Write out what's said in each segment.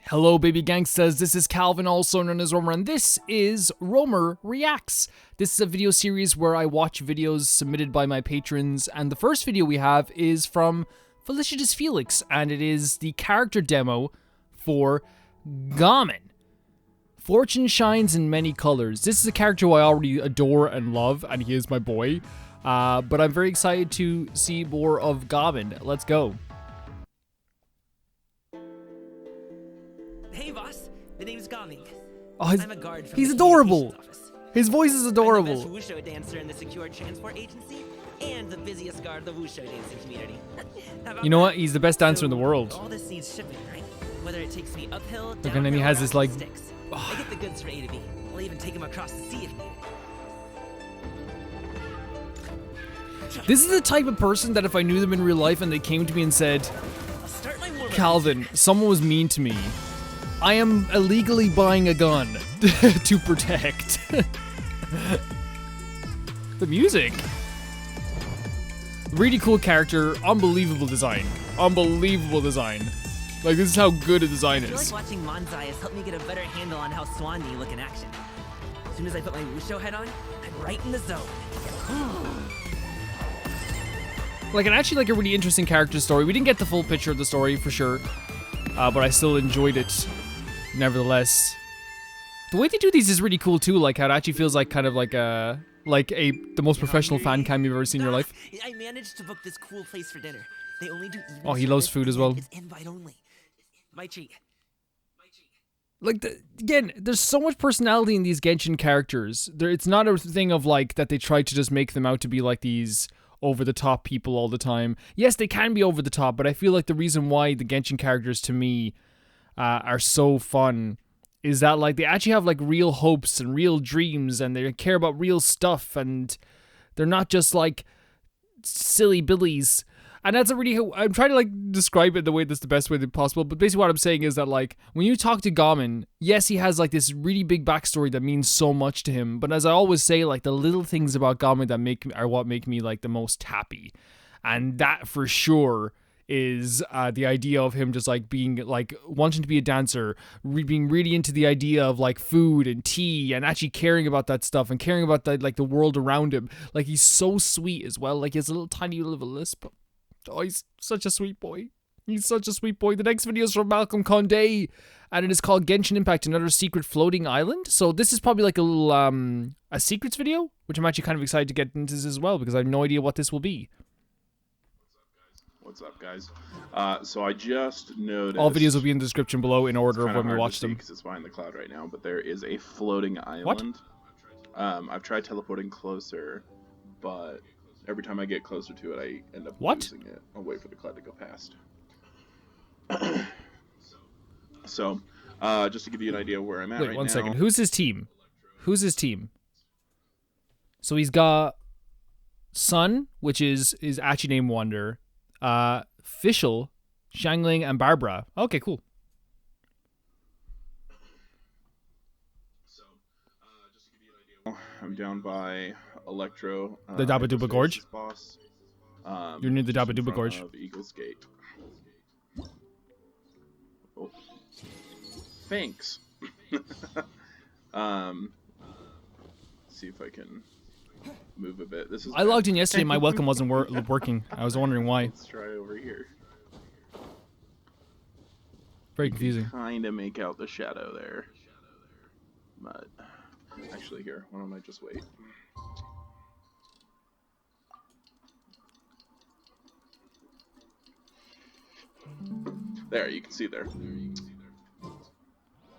Hello baby gangstas, this is Calvin, also known as Romer, and this is Romer Reacts. This is a video series where I watch videos submitted by my patrons, and the first video we have is from Felicitas Felix, and it is the character demo for Gamin. Fortune shines in many colors. This is a character who I already adore and love, and he is my boy. But I'm very excited to see more of Gamin. Let's go. Hey boss, the name's Gamin. Oh, I'm a guard from he's the adorable. communications office. His voice is adorable. I'm the best Wushu dancer in the secure transport agency and the busiest guard of the Wushu dancing community. You know what? He's the best dancer in the world. All this needs shipping, right? Whether it takes me uphill, Look, and then he has this like. sticks. I get the goods from A to B. I'll even take him across the sea if needed. This is the type of person that if I knew them in real life and they came to me and said, I'll start my warm-up. Calvin, someone was mean to me. I am illegally buying a gun to protect. The music. Really cool character, unbelievable design. Unbelievable design. Like, this is how good a design I feel is. like watching Manzai has helped me get a better handle on how Swanee look in action. As soon as I put my Wushu head on, I'm right in the zone. Like, and actually like a really interesting character story. We didn't get the full picture of the story for sure, but I still enjoyed it nevertheless. The way they do these is really cool too, like how it actually feels like kind of like the most professional fan cam you've ever seen in your life. I managed to book this cool place for dinner. They only do evening Oh, he loves service food as and well. It's invite only. My treat. Like, again, there's so much personality in these Genshin characters. It's not a thing of like that they try to just make them out to be like these over-the-top people all the time. Yes, they can be over-the-top, but I feel like the reason why the Genshin characters to me are so fun is that like they actually have like real hopes and real dreams, and they care about real stuff, and they're not just like silly billies. And that's a really, I'm trying to like describe it the way that's the best way possible, but basically what I'm saying is that like when you talk to Gamin, yes, he has like this really big backstory that means so much to him, but as I always say, like the little things about Gamin that are what make me like the most happy. And that for sure is the idea of him just like being like wanting to be a dancer, being really into the idea of like food and tea and actually caring about that stuff and caring about the, like the world around him. Like he's so sweet as well. Like he has a little tiny little lisp. Oh, he's such a sweet boy. He's such a sweet boy. The next video is from Malcolm Condé, and it is called Genshin Impact, Another Secret Floating Island. So this is probably like a little a secrets video, which I'm actually kind of excited to get into this as well because I have no idea what this will be. What's up, guys? So I just noticed... All videos will be in the description below in order of when we watch them. Because it's behind the cloud right now, but there is a floating island. What? I've tried teleporting closer, but every time I get closer to it, I end up losing it. I'll wait for the cloud to go past. So, just to give you an idea where I'm at right now... Wait, one second. Who's his team? Who's his team? So he's got Sun, which is actually named Wonder, Fischl, Xiangling, and Barbara. Okay, cool. So, just to give you an idea, I'm down by Electro. The Dabaduba Gorge? Boss. You're near the Dabaduba Gorge. Of Eagle's Gate. Oh. Thanks. See if I can move a bit. This is. I logged in yesterday. My welcome wasn't working. I was wondering why. Let's try over here. Very confusing. Kind of make out the shadow there, but actually, here. Why don't I just wait? There, you can see there.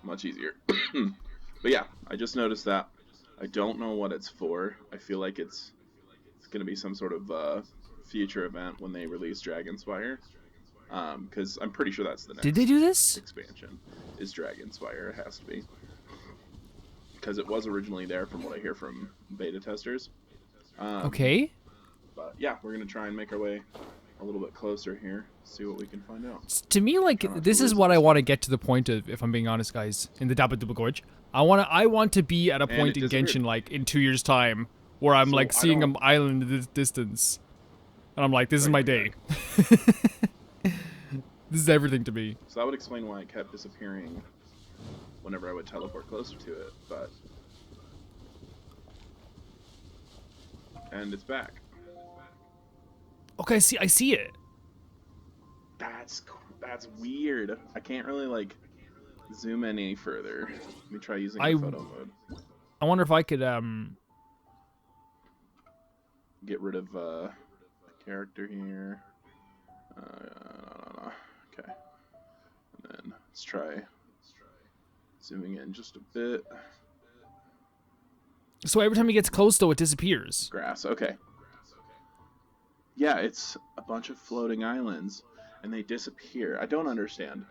Much easier. But yeah, I just noticed that. I don't know what it's for. I feel like it's going to be some sort of future event when they release Dragonspire. Because I'm pretty sure that's the next. Did they do this? Expansion is Dragonspire. It has to be. Because it was originally there from what I hear from beta testers. Okay. But yeah, we're going to try and make our way a little bit closer here, see what we can find out. To me, like, this is what I want to get to the point of, if I'm being honest, guys, in the Dabaduba Gorge. I want to be at a point in Genshin, like, in 2 years' time, where I'm, like, seeing an island in the distance. And I'm like, this is my day. This is everything to me. So that would explain why it kept disappearing whenever I would teleport closer to it, but... And it's back. Okay, I see it. That's weird. I can't really, like, zoom in any further. Let me try using the photo mode. I wonder if I could, get rid of, a character here. Okay. And then let's try zooming in just a bit. So every time he gets close, though, it disappears. Grass, okay. Yeah, it's a bunch of floating islands, and they disappear. I don't understand.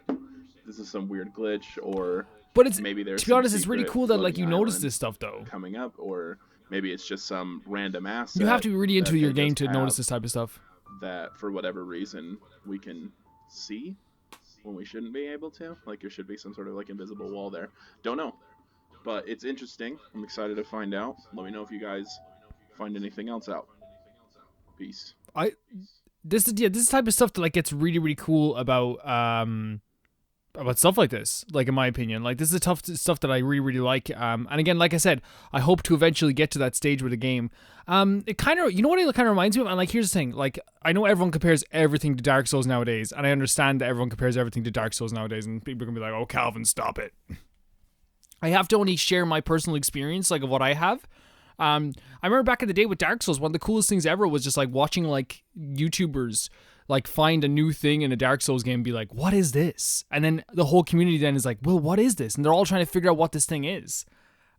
This is some weird glitch, or but it's, maybe there's to be honest, it's really cool that like you notice this stuff, though. Coming up, or maybe it's just some random asset. You have to be really into your game to notice this type of stuff. That, for whatever reason, we can see when we shouldn't be able to. Like, there should be some sort of, like, invisible wall there. Don't know. But it's interesting. I'm excited to find out. Let me know if you guys find anything else out. Peace. This is the type of stuff that like gets really, really cool about stuff like this, like in my opinion. Like this is the tough stuff that I really, really like. And again, like I said, I hope to eventually get to that stage with the game. It kind of, you know what it kind of reminds me of? And like, here's the thing, like I know everyone compares everything to Dark Souls nowadays, and I understand that everyone compares everything to Dark Souls nowadays, and people are gonna be like, oh, Calvin, stop it. I have to only share my personal experience, like of what I have. I remember back in the day with Dark Souls, one of the coolest things ever was just like watching like YouTubers like find a new thing in a Dark Souls game and be like, what is this? And then the whole community then is like, well, what is this? And they're all trying to figure out what this thing is.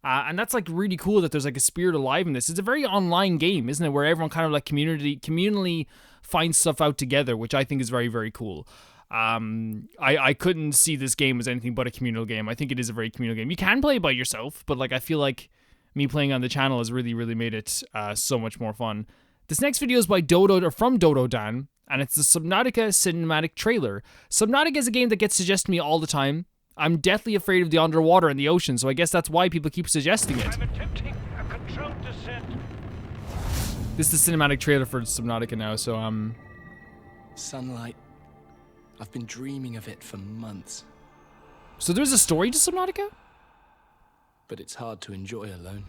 And that's like really cool that there's like a spirit alive in this. It's a very online game, isn't it? Where everyone kind of like communally finds stuff out together, which I think is very, very cool. I couldn't see this game as anything but a communal game. I think it is a very communal game. You can play by yourself, but like I feel like me playing on the channel has really, really made it so much more fun. This next video is by from Dodo Dan, and it's the Subnautica cinematic trailer. Subnautica is a game that gets suggested to me all the time. I'm deathly afraid of the underwater and the ocean, so I guess that's why people keep suggesting it. I'm attempting a controlled descent. This is the cinematic trailer for Subnautica now, so Sunlight. I've been dreaming of it for months. So there's a story to Subnautica? But it's hard to enjoy alone.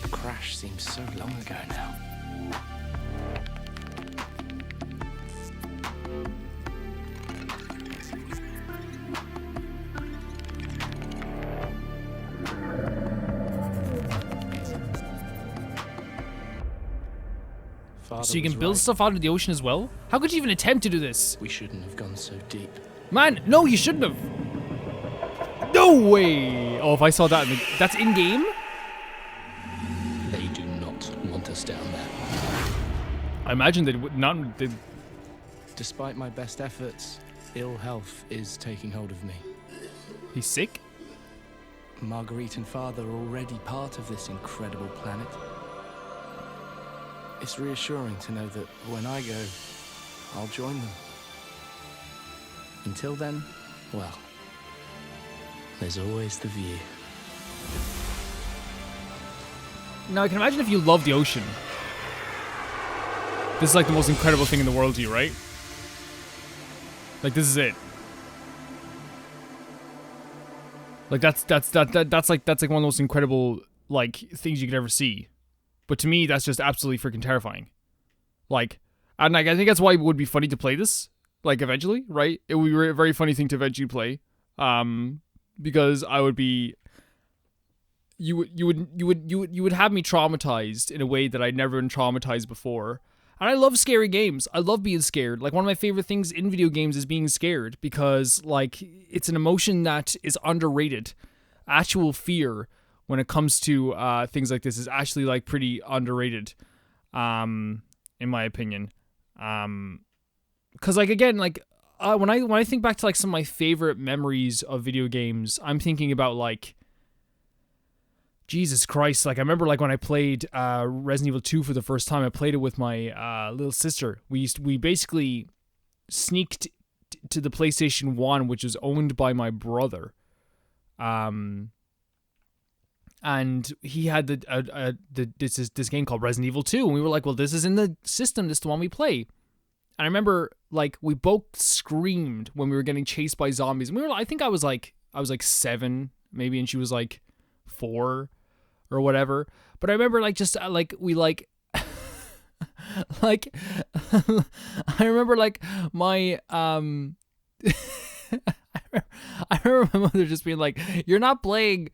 The crash seems so long ago now. So you can build stuff out of the ocean as well? How could you even attempt to do this? We shouldn't have gone so deep. Man, no, you shouldn't have. No way! Oh, if I saw that, that's in-game? They do not want us down there. I imagine they would not. Despite my best efforts, ill health is taking hold of me. He's sick? Marguerite and Father are already part of this incredible planet. It's reassuring to know that when I go, I'll join them. Until then, well, there's always the view. Now, I can imagine if you love the ocean. This is like the most incredible thing in the world to you, right? Like, this is it. Like, that's like one of the most incredible, like, things you could ever see. But to me, that's just absolutely freaking terrifying. Like, and like, I think that's why it would be funny to play this. Like eventually, right? It would be a very funny thing to eventually play, because I would be. You would have me traumatized in a way that I'd never been traumatized before. And I love scary games. I love being scared. Like one of my favorite things in video games is being scared because like it's an emotion that is underrated. Actual fear when it comes to things like this is actually like pretty underrated, in my opinion. Because like again, like when I think back to like some of my favorite memories of video games, I'm thinking about like Jesus Christ. Like I remember like when I played Resident Evil 2 for the first time, I played it with my little sister. We basically sneaked to the PlayStation 1, which was owned by my brother. And and he had this game called Resident Evil 2, and we were like, well, this is in the system, this is the one we play. And I remember like we both screamed when we were getting chased by zombies. And I think I was like 7 maybe, and she was like 4 or whatever. But I remember like just like we like like I remember like my I remember my mother just being like, you're not playing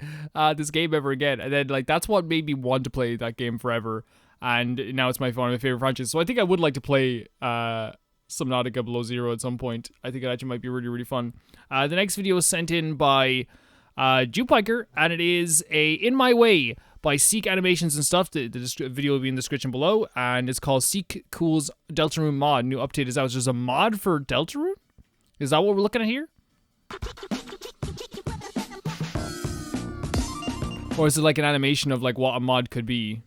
this game ever again. And then like that's what made me want to play that game forever. And now it's one of my favorite franchises. So I think I would like to play Subnautica Below Zero at some point. I think it actually might be really, really fun. The next video was sent in by Jupiker, and it is a In My Way by Seek Animations and Stuff. The video will be in the description below, and it's called Seek Cool's Deltarune mod. New update is out. There's a mod for Deltarune? Is that what we're looking at here? Or is it like an animation of like what a mod could be?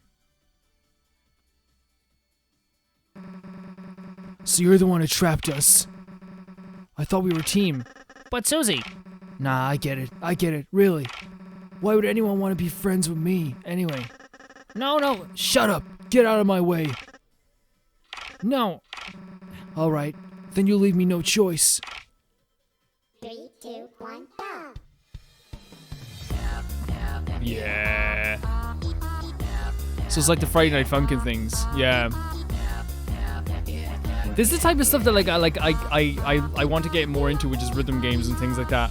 So you're the one who trapped us. I thought we were a team. But Susie. Nah, I get it, really. Why would anyone want to be friends with me, anyway? No. Shut up. Get out of my way. No. Alright, then you'll leave me no choice. 3, 2, 1, go! Yeah. So it's like the Friday Night Funkin' things. Yeah. This is the type of stuff that like I want to get more into, which is rhythm games and things like that.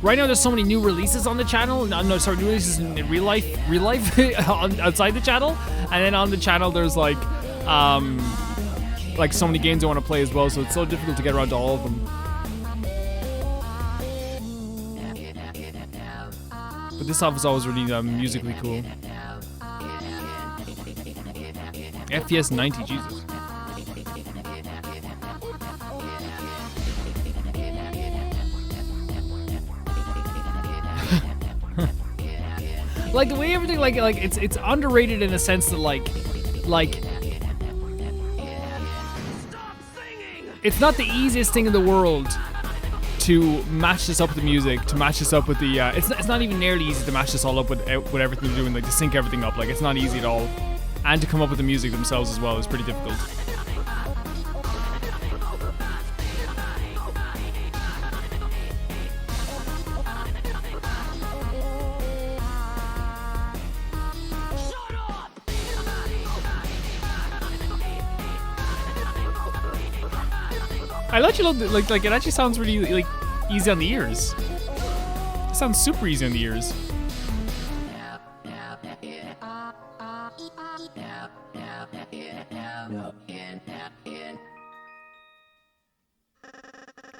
Right now, there's so many new releases on the channel. No, sorry, new releases in real life, outside the channel, and then on the channel there's like so many games I want to play as well. So it's so difficult to get around to all of them. But this stuff is always really musically cool. FPS 90, Jesus. Like the way everything like it's underrated in a sense that like it's not the easiest thing in the world to match this up with the music, to match this up with the it's not even nearly easy to match this all up with everything they're doing, like to sync everything up. Like it's not easy at all, and to come up with the music themselves as well is pretty difficult. I actually love like it actually sounds really like easy on the ears. It sounds super easy on the ears.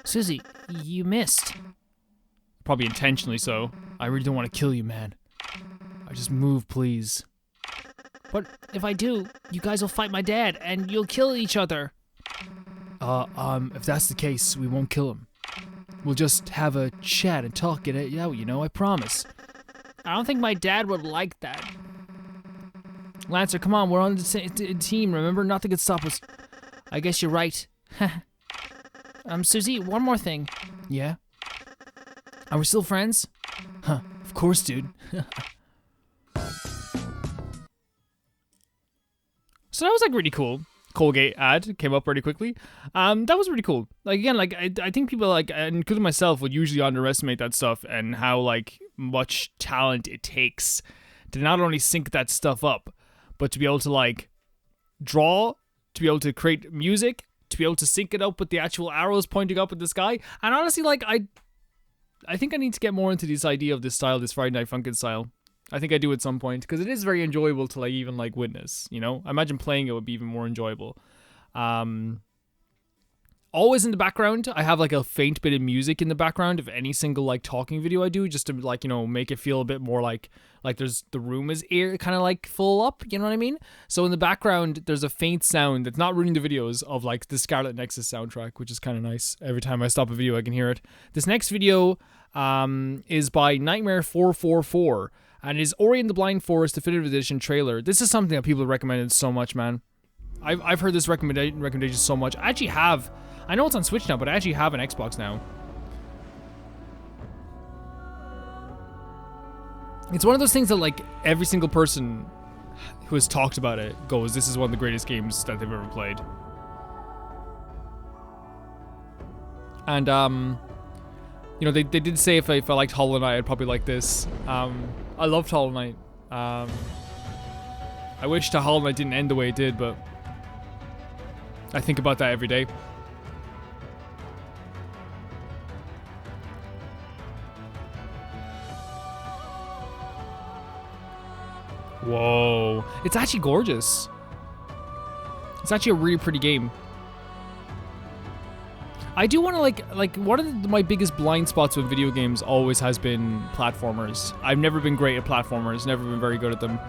Susie, you missed. Probably intentionally so. I really don't want to kill you, man. I just move, please. But if I do, you guys will fight my dad and you'll kill each other. If that's the case, we won't kill him. We'll just have a chat and talk it out, you know, I promise. I don't think my dad would like that. Lancer, come on, we're on the team, remember? Nothing can stop us. I guess you're right. Susie, one more thing. Yeah? Are we still friends? Huh, of course, dude. So that was like really cool. Colgate ad came up pretty quickly. That was really cool. Like again, like I think people like, including myself, would usually underestimate that stuff and how like much talent it takes to not only sync that stuff up, but to be able to like draw, to be able to create music, to be able to sync it up with the actual arrows pointing up at the sky. And honestly, like I think I need to get more into this idea of this style, this Friday Night Funkin' style. I think I do at some point, because it is very enjoyable to like even like witness, you know? I imagine playing it would be even more enjoyable. Always in the background, I have like a faint bit of music in the background of any single like talking video I do, just to like, you know, make it feel a bit more like there's the room is kind of like full up, you know what I mean? So in the background, there's a faint sound that's not ruining the videos of like the Scarlet Nexus soundtrack, which is kind of nice. Every time I stop a video, I can hear it. This next video is by Nightmare 444. And it is Ori and the Blind Forest Definitive Edition trailer. This is something that people have recommended so much, man. I've heard this recommendation so much. I actually have. I know it's on Switch now, but I actually have an Xbox now. It's one of those things that, like, every single person who has talked about it goes, this is one of the greatest games that they've ever played. And, you know, they did say if I liked Hollow Knight, I'd probably like this. I loved Hollow Knight. I wish the Hollow Knight didn't end the way it did, but I think about that every day. Whoa. It's actually gorgeous. It's actually a really pretty game. I do want to like one of my biggest blind spots with video games always has been platformers. I've never been great at platformers, never been very good at them.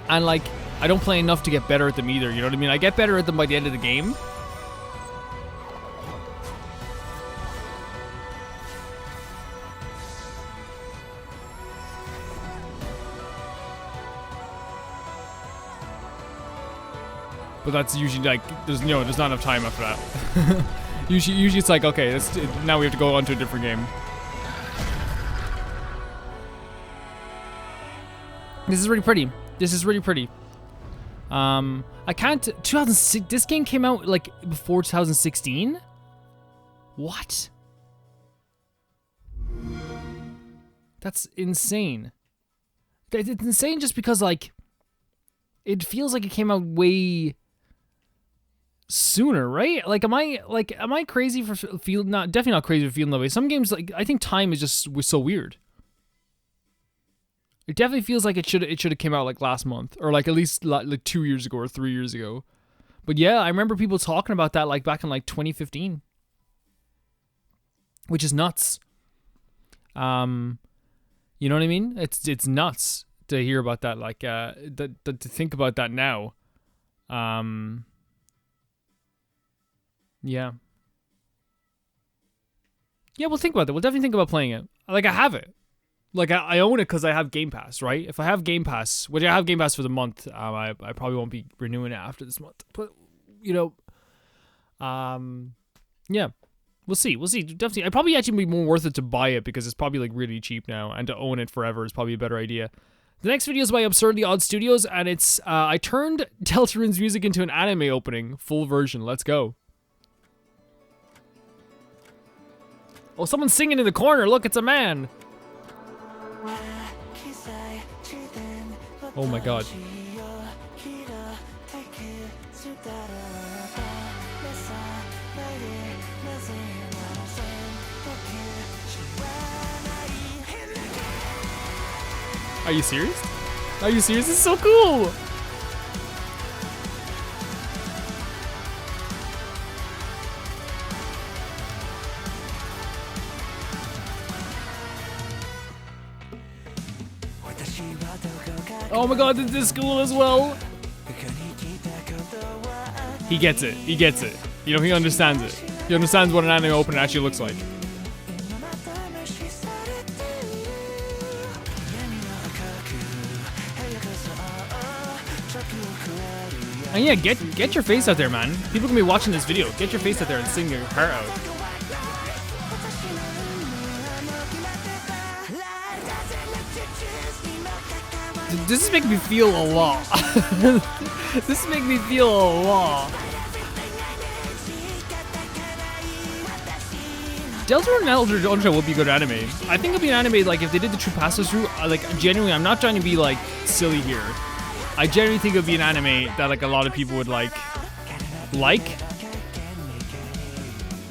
And like, I don't play enough to get better at them either, you know what I mean? I get better at them by the end of the game. But that's usually like, there's not enough time after that. usually it's like, okay, now we have to go on to a different game. This is really pretty. This is really pretty. I can't, 2006, this game came out like before 2016? What? That's insane. It's insane just because like, it feels like it came out way sooner, right? Like, am I crazy for feeling, definitely not crazy for feeling that way. Some games, like, I think time is just so weird. It definitely feels like it should have came out like last month, or like at least like 2 years ago or 3 years ago. But yeah, I remember people talking about that like back in like 2015, which is nuts. You know what I mean? It's nuts to hear about that. Like to think about that now. Yeah. Yeah, we'll think about that. We'll definitely think about playing it. Like, I have it. Like, I own it because I have Game Pass, right? If I have Game Pass, which I have Game Pass for the month, I probably won't be renewing it after this month. But, you know, yeah. We'll see. Definitely. I'd probably actually be more worth it to buy it because it's probably, like, really cheap now. And to own it forever is probably a better idea. The next video is by Absurdly Odd Studios, and it's, I turned Deltarune's music into an anime opening. Full version. Let's go. Oh, someone's singing in the corner. Look, it's a man. Oh my god. Are you serious? Are you serious? This is so cool. Oh my god, this is cool as well. He gets it. He gets it. You know, he understands it. He understands what an anime opener actually looks like. And yeah, get your face out there, man. People can be watching this video. Get your face out there and sing your heart out. This is making me feel a lot. This is making me feel a lot. Deltarune and Elder would be good anime. I think it'd be an anime, like, if they did the true pass-through, like, genuinely, I'm not trying to be, like, silly here. I genuinely think it would be an anime that, like, a lot of people would, like?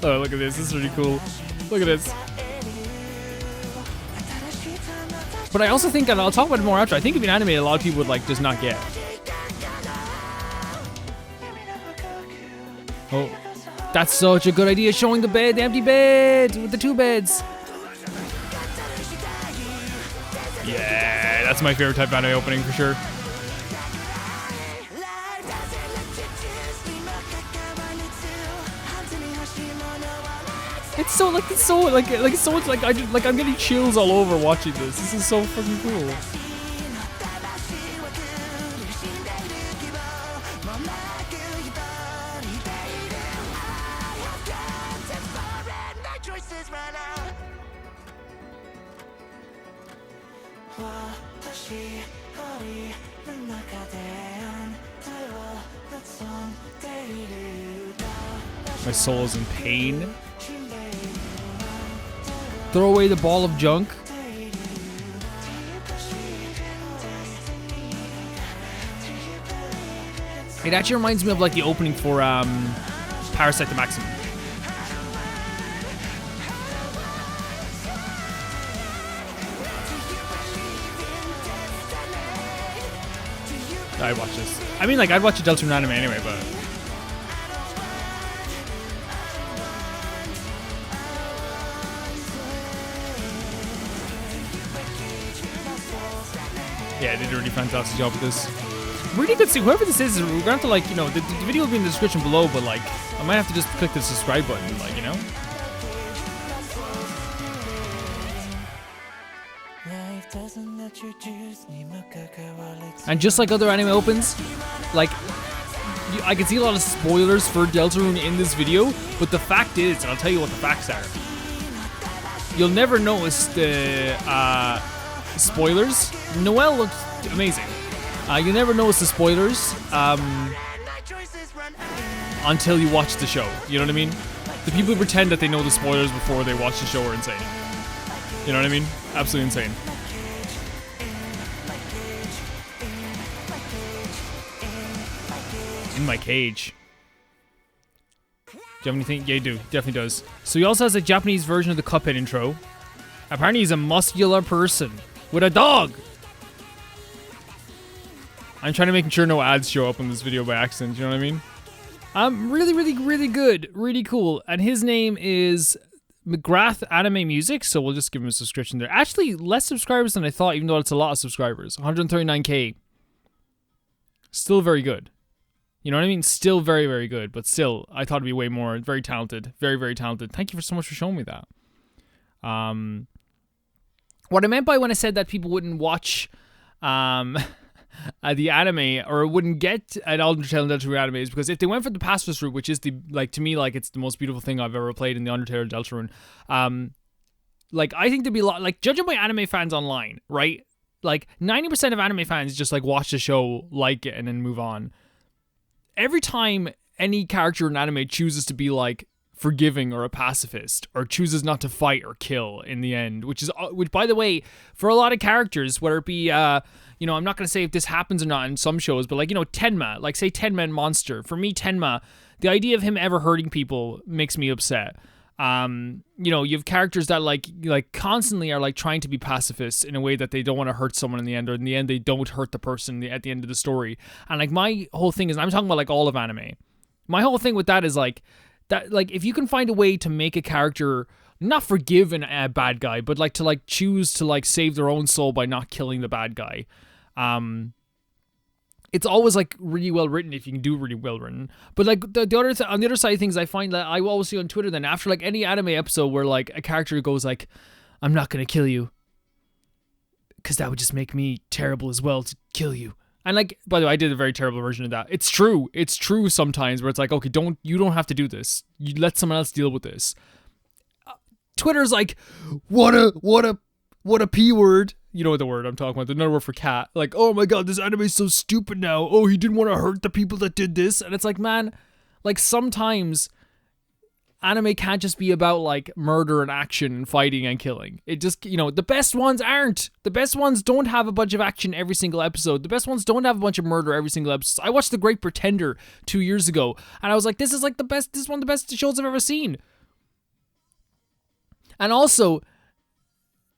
Oh, look at this. This is really cool. Look at this. But I also think, and I'll talk about it more after, I think it'd be an anime a lot of people would, like, just not get. Oh. That's such a good idea, showing the bed, the empty bed, with the two beds. Yeah, that's my favorite type of anime opening for sure. It's so like so much like I'm getting chills all over watching this. This is so fucking cool. My soul is in pain. Throw away the ball of junk. It actually reminds me of like the opening for Parasite the Maximum. I'd watch this. I mean, like, I'd watch a Deltarune anime anyway, but... yeah, they did a really fantastic job with this. Really good thing. Whoever this is, we're gonna have to, like, you know, the video will be in the description below, but, like, I might have to just click the subscribe button, like, you know? And just like other anime opens, like, I can see a lot of spoilers for Deltarune in this video, but the fact is, and I'll tell you what the facts are, you'll never notice the spoilers. Noelle looked amazing. You'll never notice the spoilers until you watch the show. You know what I mean? The people who pretend that they know the spoilers before they watch the show are insane. You know what I mean? Absolutely insane. In my cage. Do you have anything? Yeah, you do. Definitely does. So he also has a Japanese version of the Cuphead intro. Apparently he's a muscular person with a dog. I'm trying to make sure no ads show up on this video by accident. You know what I mean? Really good. Really cool. And his name is McGrath Anime Music, so we'll just give him a subscription there. Actually, less subscribers than I thought, even though it's a lot of subscribers. 139k. Still very good. You know what I mean? Still very good, but still, I thought it'd be way more. Very talented. Very talented. Thank you so much for showing me that. What I meant by when I said that people wouldn't watch the anime, or wouldn't get an Undertale and Deltarune anime, is because if they went for the pacifist route, which is the, like, to me, like, it's the most beautiful thing I've ever played in the Undertale and Deltarune, like, I think there'd be a lot, like, judging by anime fans online, right? Like, 90% of anime fans just, like, watch the show, like it, and then move on. Every time any character in anime chooses to be, like, forgiving or a pacifist, or chooses not to fight or kill in the end, which, by the way, for a lot of characters, whether it be, you know, I'm not going to say if this happens or not in some shows, but, like, you know, Tenma, like, say Tenma in Monster. For me, Tenma, the idea of him ever hurting people makes me upset. You know, you have characters that, like constantly are, like, trying to be pacifists in a way that they don't want to hurt someone in the end, or in the end they don't hurt the person at the end of the story. And, like, my whole thing is, and I'm talking about, like, all of anime. My whole thing with that is, like, that, like, if you can find a way to make a character not forgive a bad guy, but, like, to, like, choose to, like, save their own soul by not killing the bad guy, it's always, like, really well written if you can do really well written. But, like, the other on the other side of things, I find that I always see on Twitter then, after, like, any anime episode where, like, a character goes, like, I'm not gonna kill you, because that would just make me terrible as well to kill you. And, like, by the way, I did a very terrible version of that. It's true sometimes where it's like, okay, you don't have to do this. You let someone else deal with this. Twitter's like, what a P word. You know what the word I'm talking about. There's another word for cat. Like, oh my god, this anime is so stupid now. Oh, he didn't want to hurt the people that did this. And it's like, man, like, sometimes anime can't just be about, like, murder and action and fighting and killing. It just, you know, the best ones aren't. The best ones don't have a bunch of action every single episode. The best ones don't have a bunch of murder every single episode. I watched The Great Pretender 2 years ago, and I was like, this is, like, the best, this is one of the best shows I've ever seen. And also,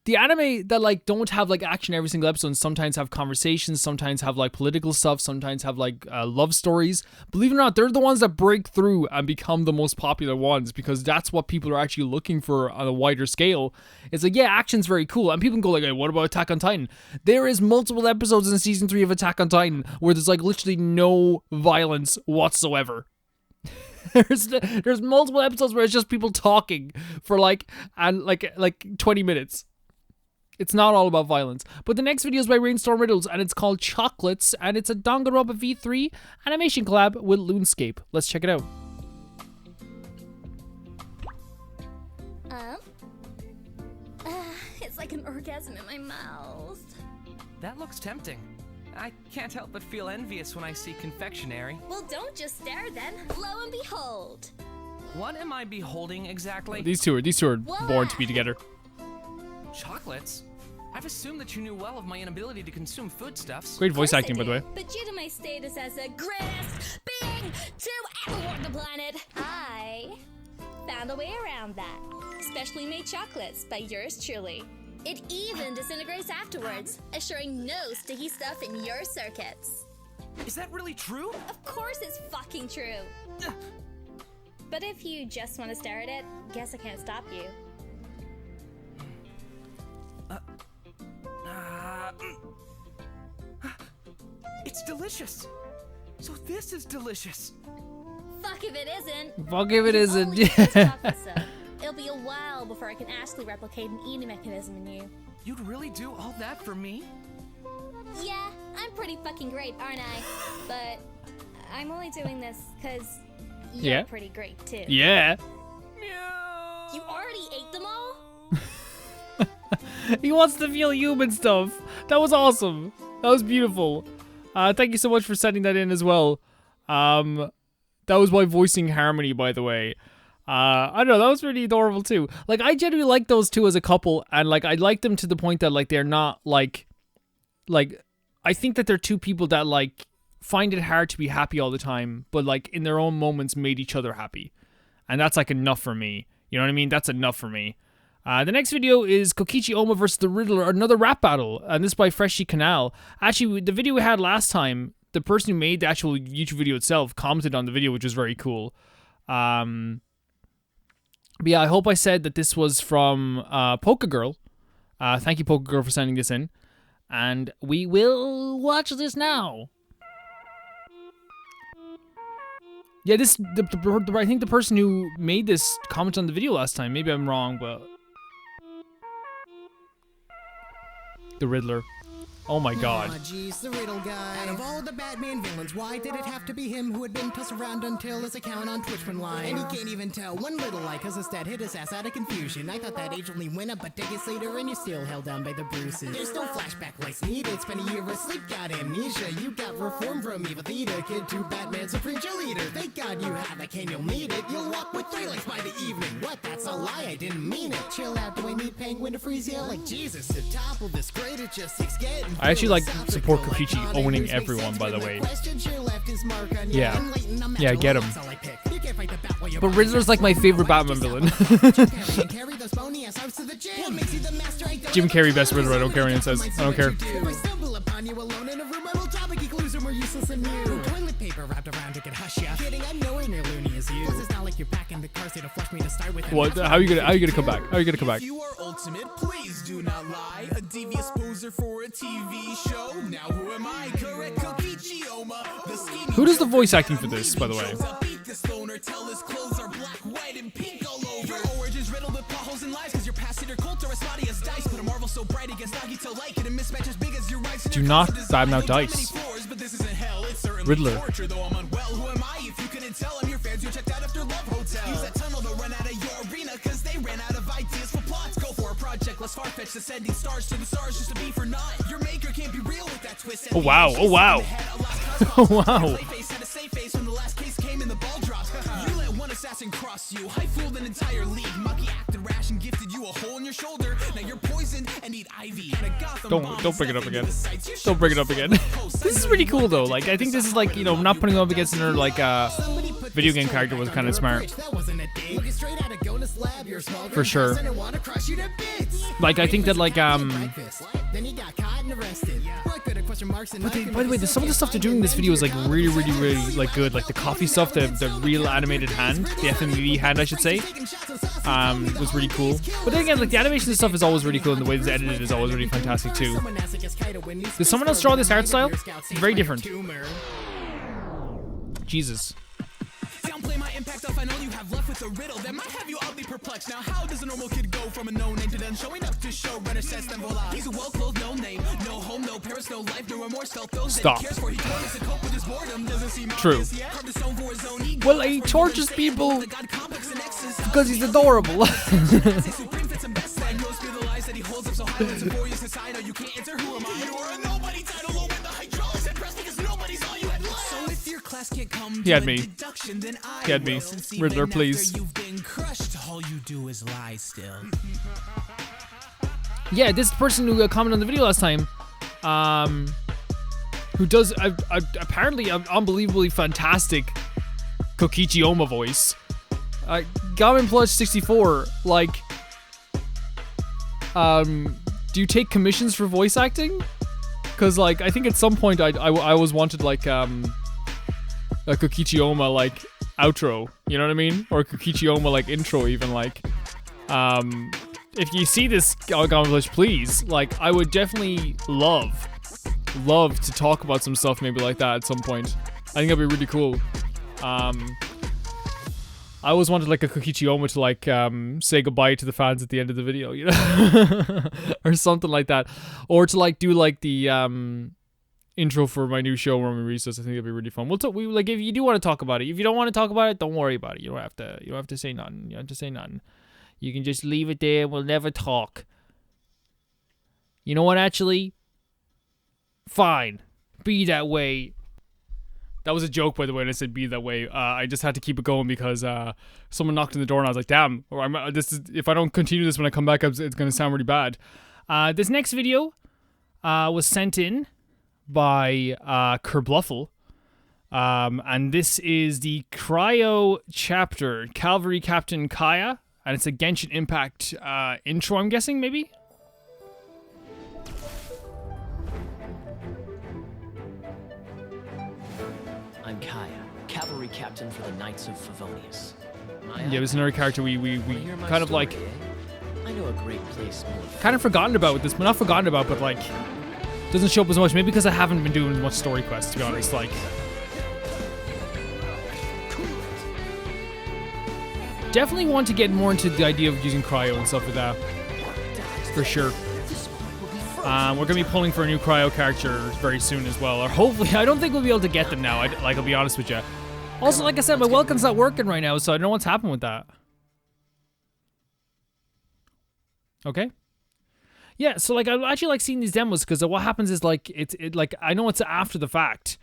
the anime that, like, don't have, like, action every single episode, sometimes have conversations, sometimes have, like, political stuff, sometimes have, like, love stories. Believe it or not, they're the ones that break through and become the most popular ones, because that's what people are actually looking for on a wider scale. It's like, yeah, action's very cool, and people can go like, hey, what about Attack on Titan? There is multiple episodes in season 3 of Attack on Titan where there's, like, literally no violence whatsoever. There's multiple episodes where it's just people talking for like 20 minutes. It's not all about violence. But the next video is by Rainstorm Riddles, and it's called Chocolates, and it's a Danganronpa V3 animation collab with Loonscape. Let's check it out. It's like an orgasm in my mouth. That looks tempting. I can't help but feel envious when I see confectionery. Well, don't just stare then. Lo and behold. What am I beholding exactly? These two are born to be together. Chocolates? I've assumed that you knew well of my inability to consume foodstuffs. Great voice Of course acting, I by the way. did, But due to my status as the greatest being to ever walk the planet, I found a way around that. Specially made chocolates by yours truly. It even disintegrates afterwards, assuring no sticky stuff in your circuits. Is that really true? Of course it's fucking true. But if you just want to stare at it, guess I can't stop you. It's delicious. So this is delicious. Fuck if it isn't. Fuck if it isn't. Only this chocolate stuff. It'll be a while before I can actually replicate an eating mechanism in you. You'd really do all that for me? Yeah, I'm pretty fucking great, aren't I? But I'm only doing this because you're Yeah. pretty great too. Yeah. You already ate them all? He wants to feel human stuff. That was awesome. That was beautiful. Thank you so much for sending that in as well. That was my voicing harmony, by the way. I don't know, that was really adorable too. Like, I genuinely like those two as a couple, and like I like them to the point that like they're not like I think that they're two people that like find it hard to be happy all the time, but like in their own moments made each other happy. And that's like enough for me. You know what I mean? That's enough for me. The next video is Kokichi Oma versus the Riddler, another rap battle, and this is by Freshie Canal. Actually, the video we had last time, the person who made the actual YouTube video itself commented on the video, which was very cool. But yeah, I hope I said that this was from Polka Girl. Thank you, Polka Girl, for sending this in. And we will watch this now. Yeah, I think the person who made this commented on the video last time. Maybe I'm wrong, but... The Riddler. Oh my god. Aw, jeez, the Riddle guy. Out of all the Batman villains, why did it have to be him who had been tossed around until his account on Twitch went live? And he can't even tell one little lie cause his dad hit his ass out of confusion. I thought that age only went up, but decades later and you're still held down by the bruises. There's no flashback lights needed, spent a year asleep, got amnesia. You got reformed from evil theater, kid to Batman supreme cheerleader. Thank God you have a cane, you'll need it. You'll walk with three legs by the evening. What? That's a lie, I didn't mean it. Chill out, do I need Penguin to freeze you? Like Jesus, to topple this grade, it just takes getting. I actually like support Kokichi owning everyone, by the way. Yeah. Yeah, get him. But Riddler's like my favorite Batman villain. Jim Carrey best Riddler, I don't care what anyone says. I don't care. Toilet paper wrapped around to get hush ya. Kidding, I'm nowhere near loony as you. It's not like you're back in the car seat to flush me to start with. What? How are you gonna come back? How are you gonna come back? You are ultimate, please do not lie. A devious poser for a TV show. Now who am I? Correct Kokichi Oma. Who does the voice acting for this, by the way? This loner tell his clothes are black, white, and pink all over. Your origins riddled with potholes and lies, cause your past hitter cult are as spotty as dice. Put a marvel so bright against Nagito like it and mismatch as big as your rights. Do not badmouth dice. Riddler. Though I'm unwell, who am I? If you couldn't tell, I'm your fans who checked out after Love Hotel. Use that tunnel to run out of your arena, cause they ran out of ideas for plots. Go for a project less far-fetched, ascending stars to the stars just to be for naught. Your maker can't be real with that twist. Oh wow, oh wow. Oh wow. You let one assassin cross you. I fooled an entire league. Mucky acted rash and gifted you a hole in your shoulder. Now you're poisoned and need ivy. Don't bring it up again. Don't bring it up again. This is pretty cool though. Like I think this is like, you know, not putting up against another like video game character was kind of smart. For sure. Like I think that like by the way, some of the stuff they're doing in this video is like really like good. Like the coffee stuff, the real animated hand, the FMV hand I should say, was really cool. But then again, like the animation and stuff is always really cool, and the way it's edited is always really fantastic too. Did someone else draw this art style? It's very different. Jesus. downplay my impact off, I know you have left with a riddle that might have you oddly perplexed. Now, how does a normal kid go from a no name to then showing up to show runner says then voila? He's a well-clothed no name, no home, no parents, no life, no remorse, felt those Stop. that he cares for. He torments to cope with his boredom, doesn't seem True. obvious yet. Carved a stone for his own ego. Well, he tortures people because he's adorable. Supreme fits him best, then knows through the lies that he holds up so high. It's a glorious aside, you can't answer who am I? You're a nobody title over the hydraulics and press because nobody's all you had left. So if your class can't come He had to a me. deduction, then I He had me. will, since Riddler, even please. after you've been crushed, all you do is lie still. Yeah, this person who commented on the video last time, who does apparently an unbelievably fantastic Kokichi Oma voice. Gamin Plus 64, like, do you take commissions for voice acting? Cause like I think at some point I always wanted like a Kokichi Oma like outro, you know what I mean? Or a Kokichi Oma like intro even like. If you see this Gamin Plus, please, like I would definitely love to talk about some stuff maybe like that at some point. I think that'd be really cool. I always wanted like a Kokichi Oma to like say goodbye to the fans at the end of the video, you know, or something like that, or to like do like the intro for my new show, Roman Recess. I think it'd be really fun. We'll talk. We like if you do want to talk about it. If you don't want to talk about it, don't worry about it. You don't have to. You don't have to say nothing. You don't have to say nothing. You can just leave it there. We'll never talk. You know what? Actually, fine. Be that way. That was a joke, by the way, when I said be that way. I just had to keep it going because someone knocked on the door and I was like, damn, or if I don't continue this when I come back, it's going to sound really bad. This next video was sent in by Kerbluffle. And this is the Cryo chapter, Cavalry Captain Kaeya. And it's a Genshin Impact intro, I'm guessing, maybe? I'm Kaeya, cavalry captain for the Knights of Favonius. Yeah, it was another character we kind of like... I know a great place more. Kind of forgotten about with this, but not forgotten about, but like... Doesn't show up as much, maybe because I haven't been doing much story quests, to be honest, like... Definitely want to get more into the idea of using cryo and stuff like that. For sure. We're going to be pulling for a new cryo character very soon as well. Or hopefully, I don't think we'll be able to get them now, I'll be honest with you. Also, like I said, my welcome's not working right now, so I don't know what's happened with that. Okay. Yeah, so like I actually like seeing these demos because what happens is like like I know it's after the fact,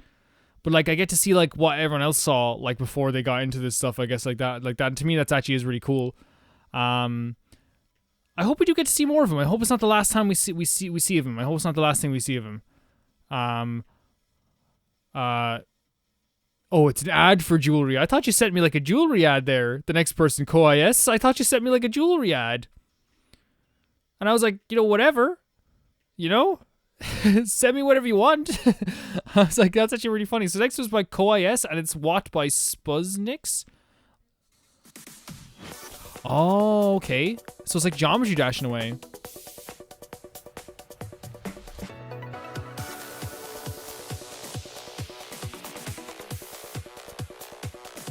but like I get to see like what everyone else saw like before they got into this stuff. I guess like that. To me, that's actually is really cool. I hope we do get to see more of him. I hope it's not the last time we see of him. I hope it's not the last thing we see of him. Oh, it's an ad for jewelry. I thought you sent me like a jewelry ad there. The next person, Kois. I thought you sent me like a jewelry ad. And I was like, you know, whatever. You know? Send me whatever you want. I was like, that's actually really funny. So next was by Kois, and it's Watt by Spuznix. Oh, okay. So it's like Geometry Dash in a way.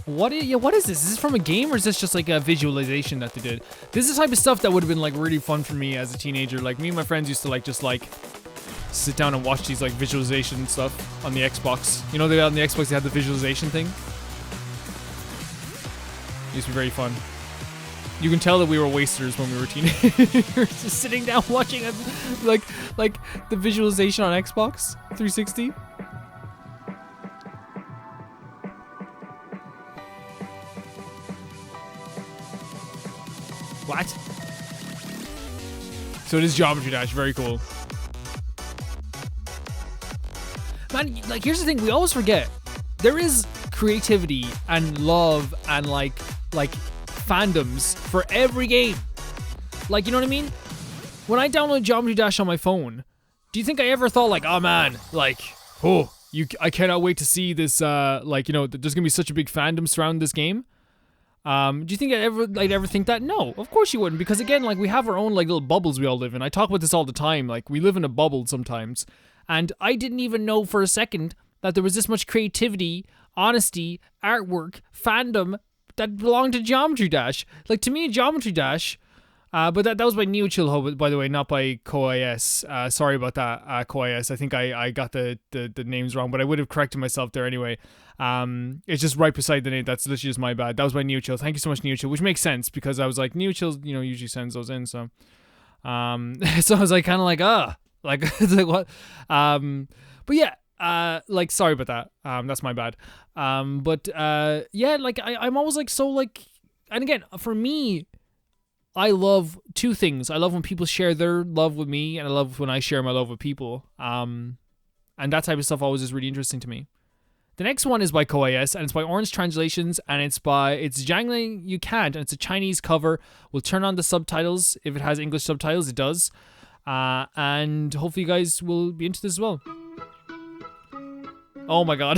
What is this? Is this from a game or is this just like a visualization that they did? This is the type of stuff that would have been like really fun for me as a teenager. Like me and my friends used to like just like sit down and watch these like visualization stuff on the Xbox. You know, on the Xbox they had the visualization thing. It used to be very fun. You can tell that we were wasters when we were teenagers, just sitting down watching like the visualization on Xbox 360. What? So it is Geometry Dash, very cool. Man, like here's the thing, we always forget. There is creativity and love and like fandoms for every game. Like, you know what I mean? When I download Geometry Dash on my phone, do you think I ever thought like, oh man, like, oh, I cannot wait to see this, like, you know, there's gonna be such a big fandom surrounding this game? Do you think I'd ever think that? No, of course you wouldn't, because again, like we have our own like little bubbles we all live in. I talk about this all the time. Like we live in a bubble sometimes, and I didn't even know for a second that there was this much creativity honesty, artwork, fandom that belong to Geometry Dash. Like, to me, Geometry Dash, but that was by Neochill, by the way, not by Koi's. Sorry about that, Koi's. I think I got the names wrong, but I would have corrected myself there anyway. It's just right beside the name. That's literally just my bad. That was by Neochill. Thank you so much, Neochill, which makes sense because I was like, Neochill, usually sends those in, so. So I was like, kind of like, it's like what? But yeah, like, sorry about that. That's my bad. But yeah, like, I'm always like, so like, and again, for me, I love two things. I love when people share their love with me, and I love when I share my love with people. And that type of stuff always is really interesting to me. The next one is by Koi's, and it's by Orange Translations, and it's Jangling You Can't, and it's a Chinese cover. We'll turn on the subtitles. If it has English subtitles, it does. And hopefully you guys will be into this as well. Oh my god.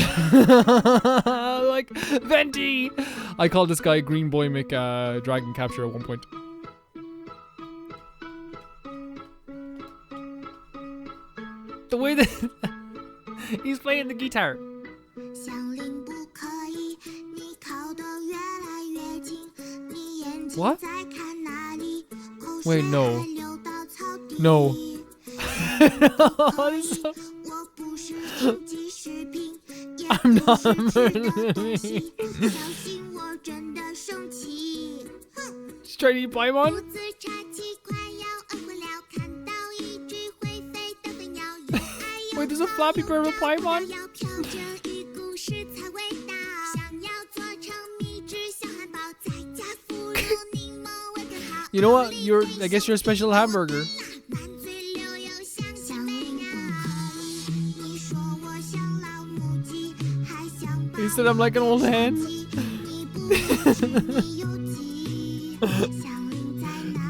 Like, Venti! I called this guy Green Boy Dragon Capture at one point. The way that he's playing the guitar. What? Wait, no. No. I'm not. She's trying to eat Paimon? Wait, there's a Flappy Bird with Paimon? You know what? I guess you're a special hamburger. He said I'm like an old hen.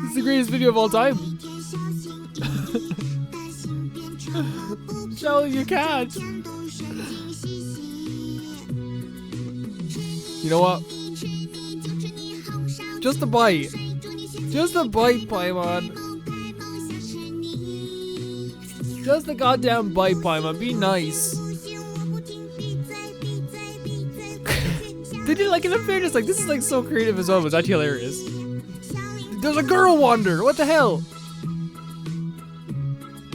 It's the greatest video of all time. Show you can't. You know what? Just a bite. Just a bite, Paimon. Just a goddamn bite, Paimon. Be nice. They did like, in fairness, like, this is like so creative as well, but it's actually hilarious. There's a girl wander. What the hell?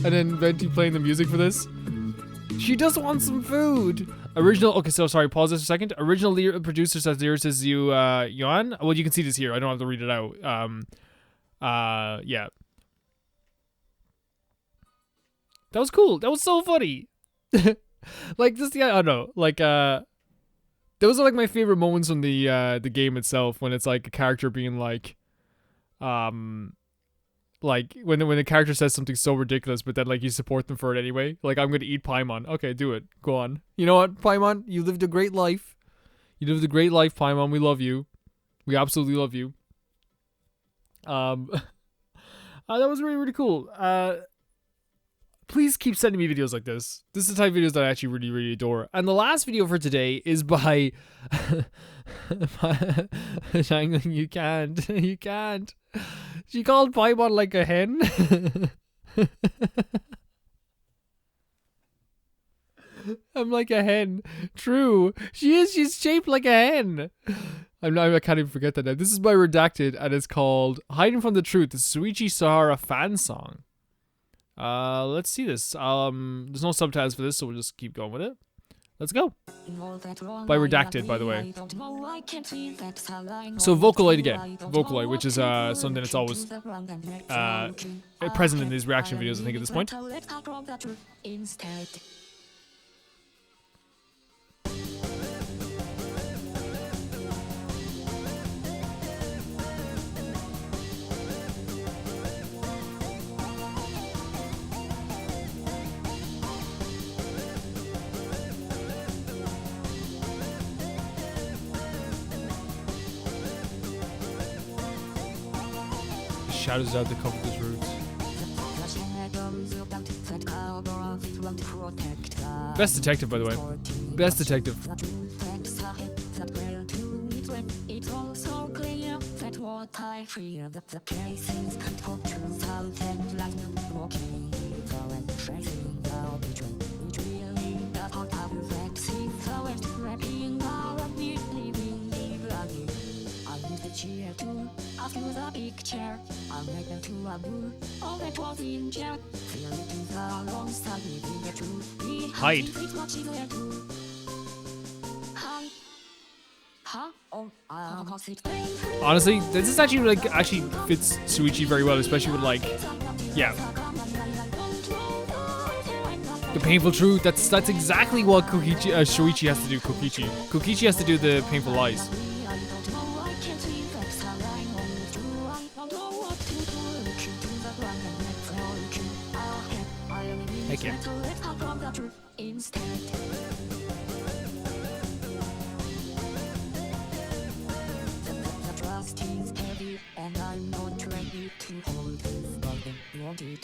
And then Venti playing the music for this. She just wants some food. Okay, so sorry, pause this a second. Original producer says lyricist is Yuan. Well, you can see this here. I don't have to read it out. Yeah. That was cool. That was so funny. Like, just, yeah, I don't know. Like, those are like my favorite moments from the game itself, when it's like a character being like when the character says something so ridiculous, but then like you support them for it anyway. Like, I'm gonna eat Paimon. Okay, do it. Go on. You know what, Paimon? You lived a great life. You lived a great life, Paimon. We love you. We absolutely love you. That was really, really cool. Please keep sending me videos like this. This is the type of videos that I actually really, really adore. And the last video for today is by You can't. You can't. She called Paimon like a hen. I'm like a hen. True. She is. She's shaped like a hen. I can't even forget that now. This is by Redacted, and it's called Hiding from the Truth, the Shuichi Saihara fan song. Let's see this. There's no subtitles for this, so we'll just keep going with it. Let's go. By Redacted, by the way. So Vocaloid again. Vocaloid, which is something that's always present in these reaction videos, I think, at this point. Shadows out to cover his roots. Best detective, by the way. Best detective. Hide. Honestly, this is actually fits Shuichi very well, especially with like, yeah, the painful truth. That's exactly what Shuichi has to do. Kokichi has to do the painful lies. Heck yeah.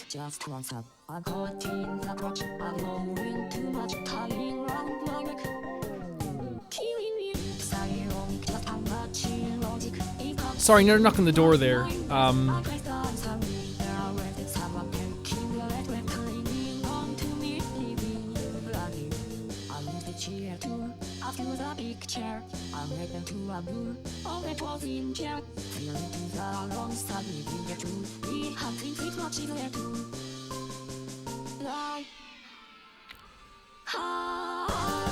Just once up, I'm caught in the crutch. I'm going too much, tying round my neck. Killing me, silent, just how much logic. Sorry, you're knocking the door there.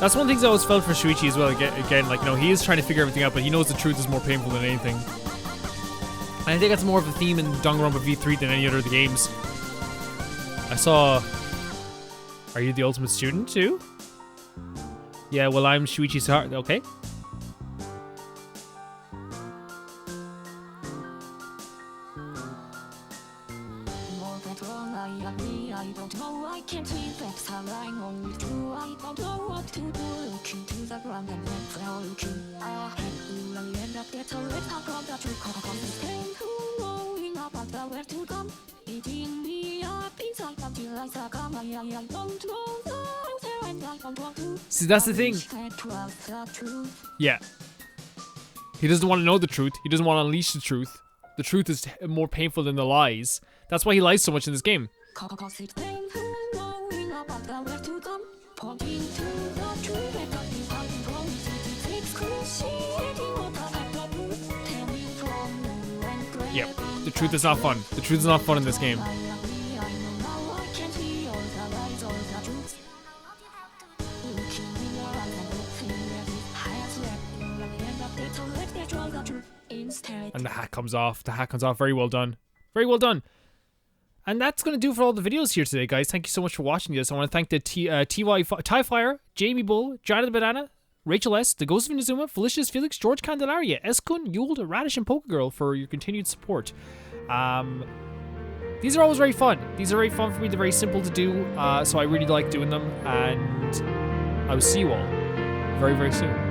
That's one of the things I always felt for Shuichi as well. Again, like, you know, he is trying to figure everything out, but he knows the truth is more painful than anything. And I think that's more of a theme in Danganronpa V3 than any other of the games. I saw... Are you the ultimate student too? Yeah, well, I'm Shuichi Saihara. Okay. See, that's the thing. Yeah. He doesn't want to know the truth. He doesn't want to unleash the truth. The truth is more painful than the lies. That's why he lies so much in this game. Yep. The truth is not fun. The truth is not fun in this game. And the hat comes off. The hat comes off. Very well done. Very well done. And that's going to do for all the videos here today, guys. Thank you so much for watching this. I want to thank the TIE Fire, Jamie Bull, Janet the Banana, Rachel S., The Ghost of Inazuma, Felicitas Felix, George Candelaria, Eskun, Yuld, Radish, and Pokegirl for your continued support. These are always very fun. These are very fun for me. They're very simple to do, so I really like doing them. And I will see you all very, very soon.